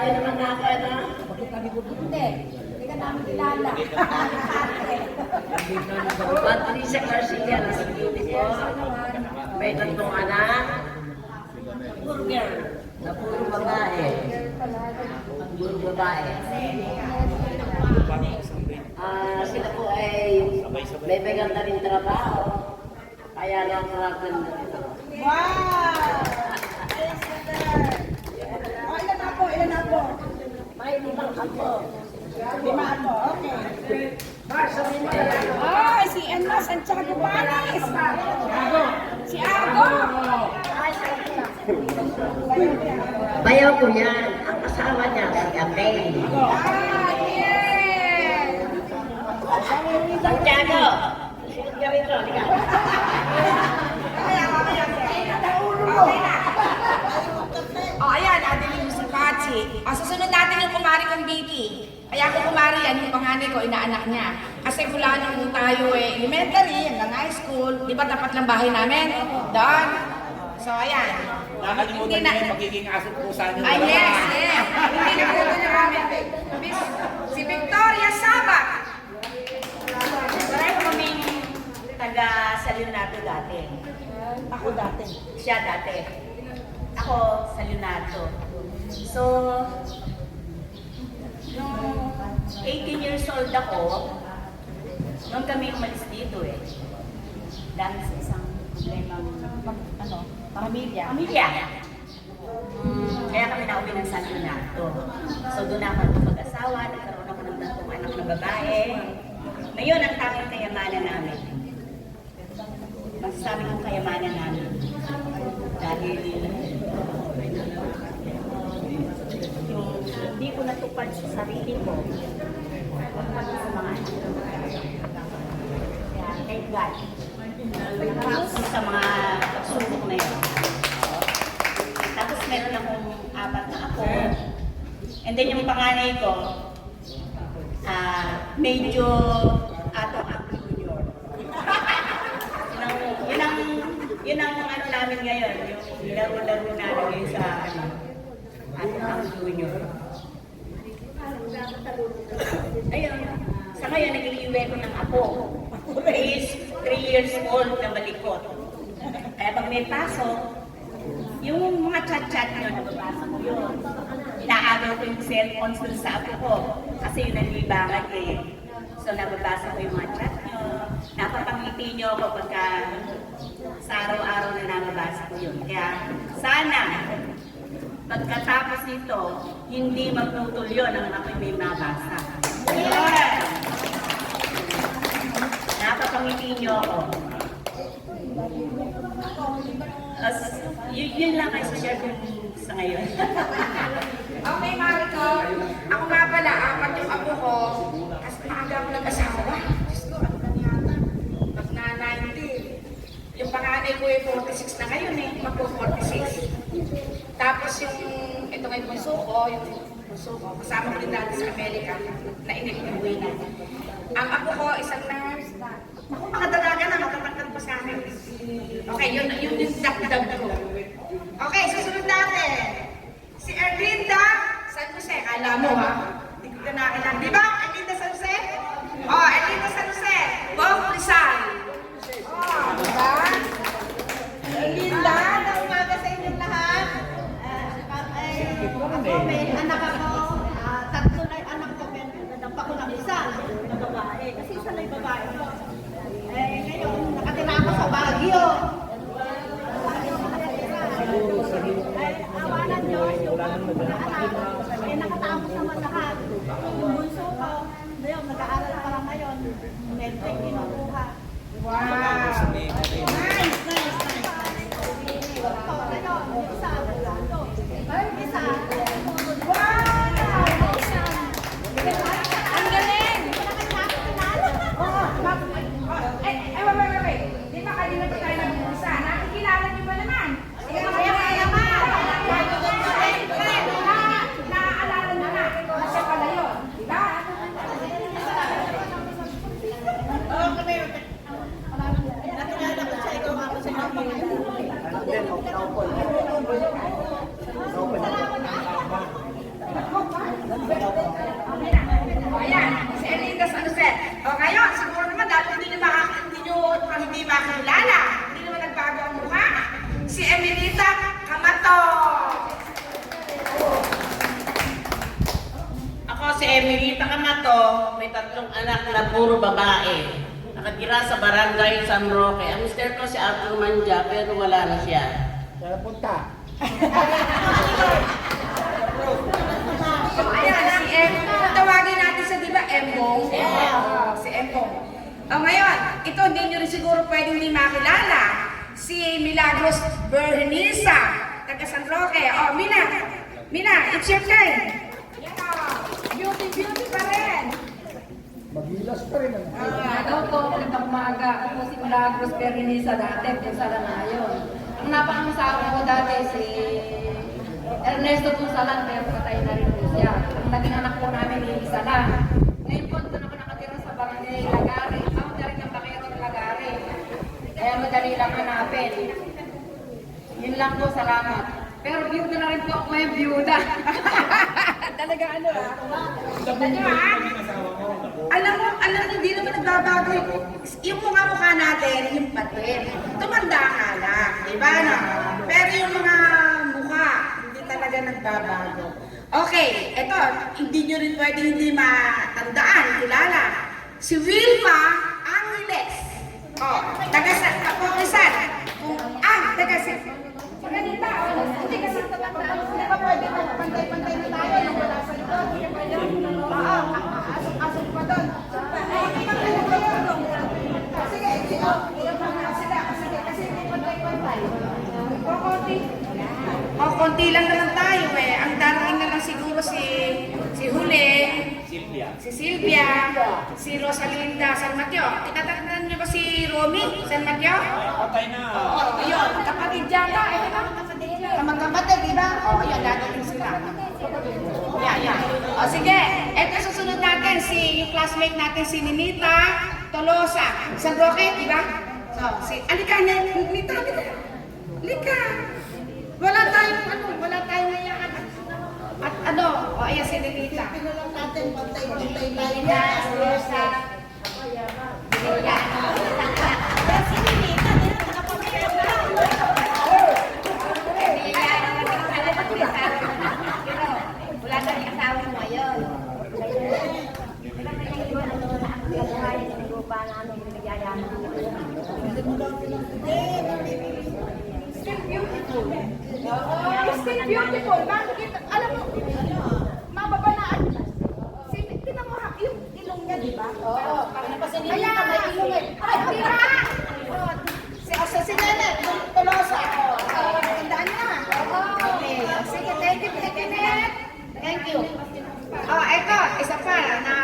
niyo naman na ako, ano? Hindi. Hindi ka namin kilala. Patricia Garcia, nasa beauty ko. May tatlong anak. Burger. Na puro babae. Puro babae. Sila po ay may maganda rin trabaho. Kaya lang maganda. Wow! Oh, ilan na po? Ilan na po? May limang ako. 5 po, okay. Oh, si Santiago Panes. Si Ago. Bayaw ko yan. Ang kasama niya, si Abel. Yes! Santiago! Sunod ka rito, liga. Oh, ayan, natin yung si Pachi. Susunod natin yung kumari kong Vicky. Kaya kung kumari yan, yung panganay ko, inaanak niya. Kasi mula nung tayo elementary, hanggang high school, di ba tapat lang bahay namin? Doon. So, ayan. Nakalimutan niyo yung magiging aso pusa niyo. Ay, yes, yes. Hindi na po ito namin. Si Victoria Sabat. Pareho kaming taga-Sa Leonardo dati. Ako dati. Siya dati. Ako sa Leonardo. So, nung 18 years old ako, nung kami umalis dito dahil sa isang problema Pamilya. Kaya kami nauwi ng San Leonardo. So doon ako mag-asawa, nagkaroon ako ng 3 anak na babae. Ngayon, ang tanging kayamanan namin. Masasabi kong kayamanan namin. Dahil hindi ko natupad sa sarili ko pagpapag sa mga anak. Kaya, thank God. Sa mga pagsubok na yun. Tapos meron akong 4 na apo. And then yung panganay ko, medyo atong junior. Yun ang ano namin ngayon, yung laro-laro namin ngayon sa atong junior. Ayun, sa ngayon nag-iiwi ko ng apo. He is 3 years old na malikot. Kaya pag may pasok, yung mga chat-chat nyo, nababasa ko yun. Inaagaw ko yung cellphones dun sa apo ko. Kasi yun ang libangan So nababasa ko yung mga chat nyo. Napapangiti nyo ako pagka sa araw-araw na nababasa ko yun. Kaya sana, pagkatapos nito, hindi magputol yun ang ako'y may mabasa. Napapangiti nyo ako. Yun lang ay share ko sa ngayon. Okay, Mariko. Ako nga pala, 4 yung apo ko. Kasi maaga ako nag-asawa. Diyos ko, ano na yata? Pag na 90. Yung panganay ko 46 na ngayon magpo-46. Tapos yung, ito ngayon bunso ko, kasama ko din dati sa Amerika, na inip-uwi na. Ang apo ko, isang nurse. Ako, mga dalaga na, magkakantag pa sa akin. Okay, yun yung dagdag ko. Okay, susunod natin. Si Erlinda San Jose. Alam mo ha? Hindi ko na nakilala. Di ba? Erlinda San Jose? Oh, Erlinda San Jose. Bok Rizal. Oh, di ba? Erlinda, na umaga sa inyong lahat. May anak ako, 3 na anak ko, nadampa ko ng isa na babae. Kasi isa na yung babae ko. Ngayon, nakatira ako sa Baguio. Awalan Diyos, yung mga anak, nakatapos naman lahat. Yung bunso ko, ngayon, nag-aaral pa lang ngayon. Medtech, kinukuha. Wow! Nice. Ngayon, yung isa, yung isa, Ang galing! Wait. Di ba kanina pa tayo nag-umpisa? Nakikilala niyo ba naman? Naaalala na nga. Kasi pala yun. Di ba? tatlong anak na puro babae. Nakatira sa barangay San Roque. Ang mister ko si Arthur Manja, pero wala na siya. Kaya punta. Ayan, si Embong. Tawagin natin sa, di ba, Embong? Si Embong. Ngayon, ito hindi nyo rin siguro pwedeng di makilala. Si Milagros Berhenisa, taga San Roque. Mina, it's your turn. Beauty pa rin. Magilas pa rin. Hello po, magandang umaga. Ako po si Milagros Berhenisa dati, Punsalan na yun. Ang napangasawa ko dati si Ernesto Punsalan, pero patay na rin po siya. Ang naging anak po namin yung isa lang. Ngayon po, doon ako nakatira sa barangay Lagare. Ako na rin yung bakero ng Lagare. Kaya madali lang hanapin. Yun lang po, salamat. Pero byuda na rin po ako yung byuda. Talaga ano Alam mo, hindi naman nagbabago yung mukha natin, yung patin. Tumanda ka lang, di ba? No? Pero yung mga mukha, hindi talaga nagbabago. Okay, eto, hindi nyo rin pwede hindi matandaan, kilala. Si Wilma Angeles. Taga sa Kapokisan. Taga sa... Ganita, hindi kasi tatandaan. Hindi ba pwede pantay-pantay na tayo nung wala sa ito? Asok pa doon. Sige, kasi hindi pantay-pantay. Konti lang naman tayo eh. Ang darating na lang siguro si Huli, si Silvia, si Rosalinda San Mateo. Tinatatandaan niyo ba si Romy San Mateo? Patay na. Ayun, kapatid yata. Magkapatid, di ba? Ayun, dadating sila. Yan. Sige, eto susunod natin, yung classmate natin, si Ninita Tolosa. San Roque, di ba? Alika, Ninita. Wala tayong ngayon. At ayan si Ninita. Pinulang natin, pantay-pantay tayo. Wala na yung asawa mo ngayon. Still beautiful. Still beautiful. Bakit? Alam mo, mababanaan. Tingnan mo yung ilong niya, di ba? Oo. Kaya, may ilong eh. Ay, di ba? Si Nene, Tolosa. Tandaan niya. Okay. Sige, thank you, Nene. Thank you. Eto, isa pa na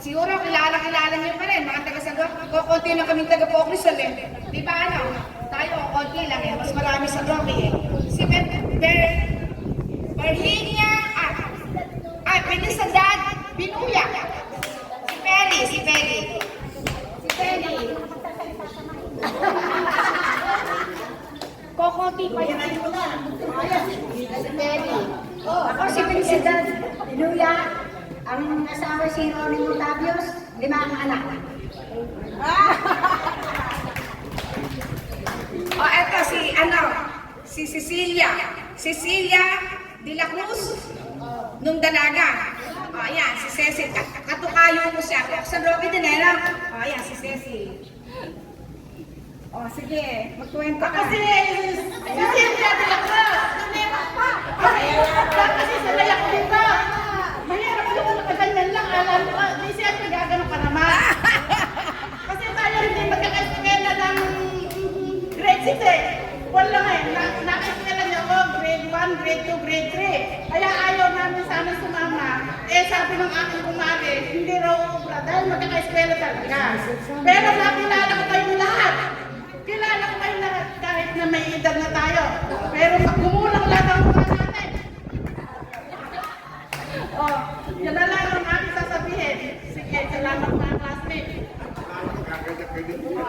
siguro kilala niyo pa rin, mga taga-sagot. Konti lang kaming taga-Pokrisal eh. Di ba tayo, konti lang eh. Mas marami sa Rocky eh. Si Berhinia, Felicidad Binuya. Si Peggy. Kokonti pa yan. Si Peggy. Ako si Felicidad Binuya. Ang asawa si Ronnie Montavios, 5 anak. Eto si Cecilia de la Cruz, nung dalaga. Ayan, si Cecil. Katukayo mo siya. Sa Rocky din eh, lang. Ayan, si Cecil. Sige, magkwento ka. Kasi Cynthia de la Cruz, lumipas pa. Kasi sanay ako dito. Mahirap yung nakaganyan lang. Alam ko, di siyempre gagano ka naman. Kasi tayo hindi magkakaskela ng grade 6 eh. Wala nga eh. Nakaskela niya ako, grade 1, grade 2, grade 3. Kaya ayaw namin sana sumama. Sabi ng aking kumari, hindi raw ubra dahil magkakaskela talaga. Pero nakilala ko kayo lahat. Kilala ko kayo lahat kahit na may edad na tayo. Pero magkumulang lahat ang mga natin. Yan na lang ang aking sasabihin. Sige, salamat mga classmates.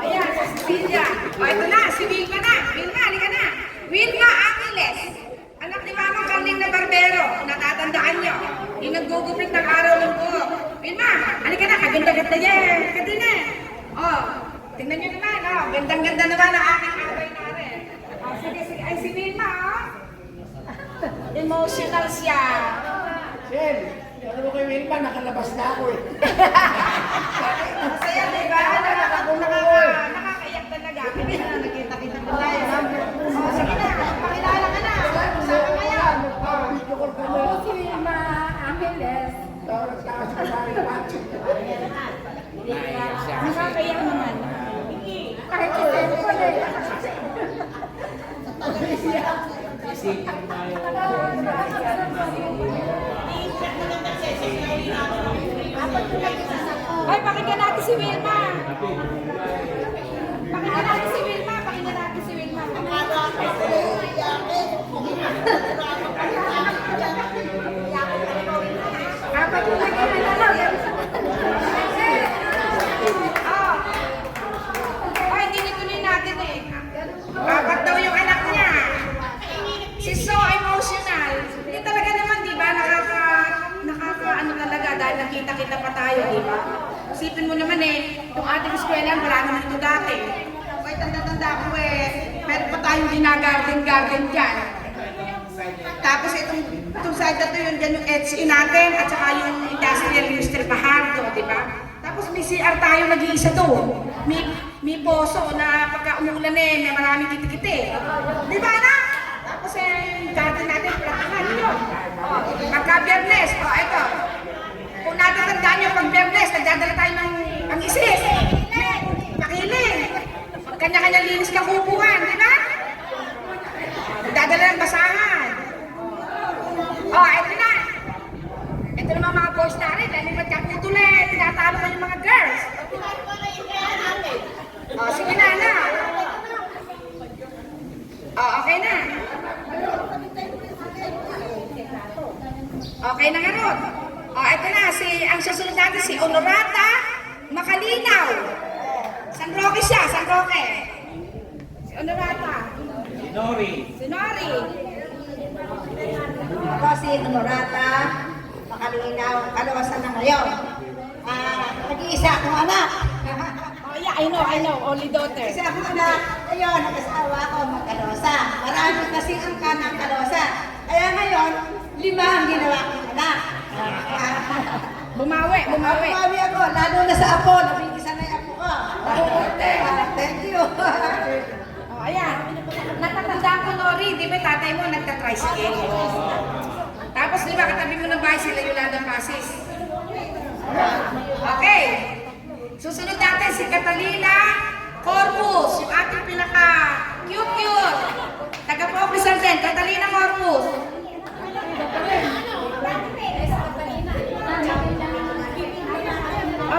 Ayan, si Cecilia. Ito na, si Wilma na. Halika na. Wilma Angeles. Anak ni Mamang Carling na Barbero. Natatandaan niyo. Yung naggugupit ng araw ng buhok. Wilma, halika na. Kaganda-ganda niya. Kaganda na. Tingnan niyo naman. Gandang-ganda naman ang aking away na rin. Sige. Ay, si Wilma, Emotional siya. Sabi ko kay Wilma, nakalabas na ako eh. Masaya, di ba? Nakakaiyak talaga. Hindi na nakita-kita mo tayo. Oh, sige na, pakilala ka na. Saan ka ngayon? Video call kami. Si Wilma Angeles. Tapos taas ko na rin watch. Nakakaiyak naman. Kahit si cellphone eh. Ay, pakinggan natin si Wilma. Pakinggan natin si Wilma. Pakinggan natin si Wilma. Apat yung nagkakalaga. Oh, hindi nituloy natin eh. Apat daw yung anak niya. She's so emotional. Hindi talaga naman, di ba? Ano talaga dahil nakita-kita pa tayo, di ba? Isipin mo naman eh, yung ating eskwela, wala naman ito dati. Ay, tanda-tanda ko eh. Meron pa tayong ginagarden-garden dyan. Tapos itong side na to yun, dyan yung HE natin at saka yung industrial Mr. Bahardo, di ba? Tapos may CR tayo nag-iisa doon. May poso na pagka umuulan eh, may maraming kitikite. Di ba na? Tapos yung garden natin, platahan yun. Pagka Biyernes, eto. Kung natatandaan nyo, pag Biyernes, nagdadala tayo ng pang-isis. Pakiling. Kanya-kanya linis ng kupuhan, di ba? Nagdadala ng basahan. Eto na. Ito naman mga boys na rin, dahil magkakutulit, tinatalo ko yung mga girls. Sige na. Okay na. Okay na nga ron. Ito na, ang susunod natin si Honorata Makalinaw. San Roque siya, San Roque. Si Honorata. Si Nori. Ako si Honorata Makalinaw, kalawasan na ngayon. Nag-iisa akong anak. Oh yeah, I know. Only daughter. Isa akong anak. Ayun, nag-asawa ako magkalosa. Marami kasi ang kanang kalosa. Kaya ngayon, 5 ang ginawa kong anak. Bumawi. Bumawi ako, lalo na sa apo. Nabigisa na yung apo ko. Thank you. Ayan. Natatandaan ko, Nori, di ba tatay mo nagta-tricycle? Tapos di ba katabi mo ng bahay sila Yolanda Pasis? Okay. Susunod natin si Catalina Corpus, yung ating pinaka-cute. Taga-officer din, Catalina Corpus.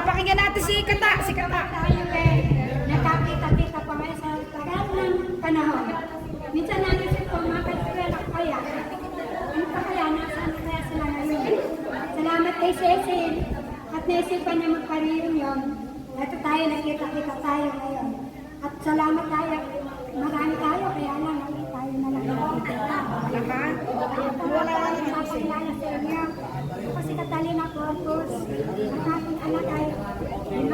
Pakinggan natin si Kata. Tayo nakakita-kita pa ngayon sa tagal ng panahon. Minsan nanisip ko, mga kaibigan ako kaya. Ano pa kaya, nasaan kaya sila ngayon? Salamat kay Cecil at naisipan niya magpa-reunion. Ito tayo, nakita-kita tayo ngayon. At salamat tayo, marami tayo, kaya lang, tayo na lang nakikita. Wala lang yung papakilala sa inyo. Ako si Catalina Corpus, ang aking anak ay 5.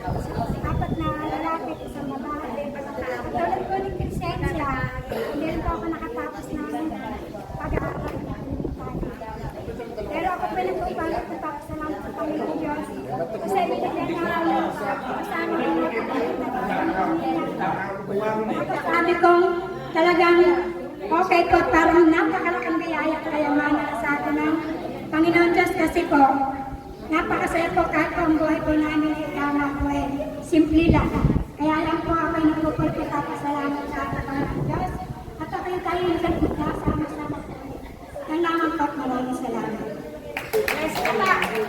4 na lalaki, isang babae. At tulad ko ng Crescencia, hindi rin po ako nakatapos ng pag-aaral na pero ako pa nagpapalot ko tapos salamat sa Panginoon Diyos. Kasi binigyan niya ako kasama ko na sabi ko talagang okay ko, parang napakalaking biyaya kayamanan sa atin ng Panginoon Diyos kasi po napakasaya po kahit po ang buhay po namin ikama ko simple lang. Kaya lang po ako ay nagpupulpit at salamat sa ating Panginoon Diyos. At ako yung tayo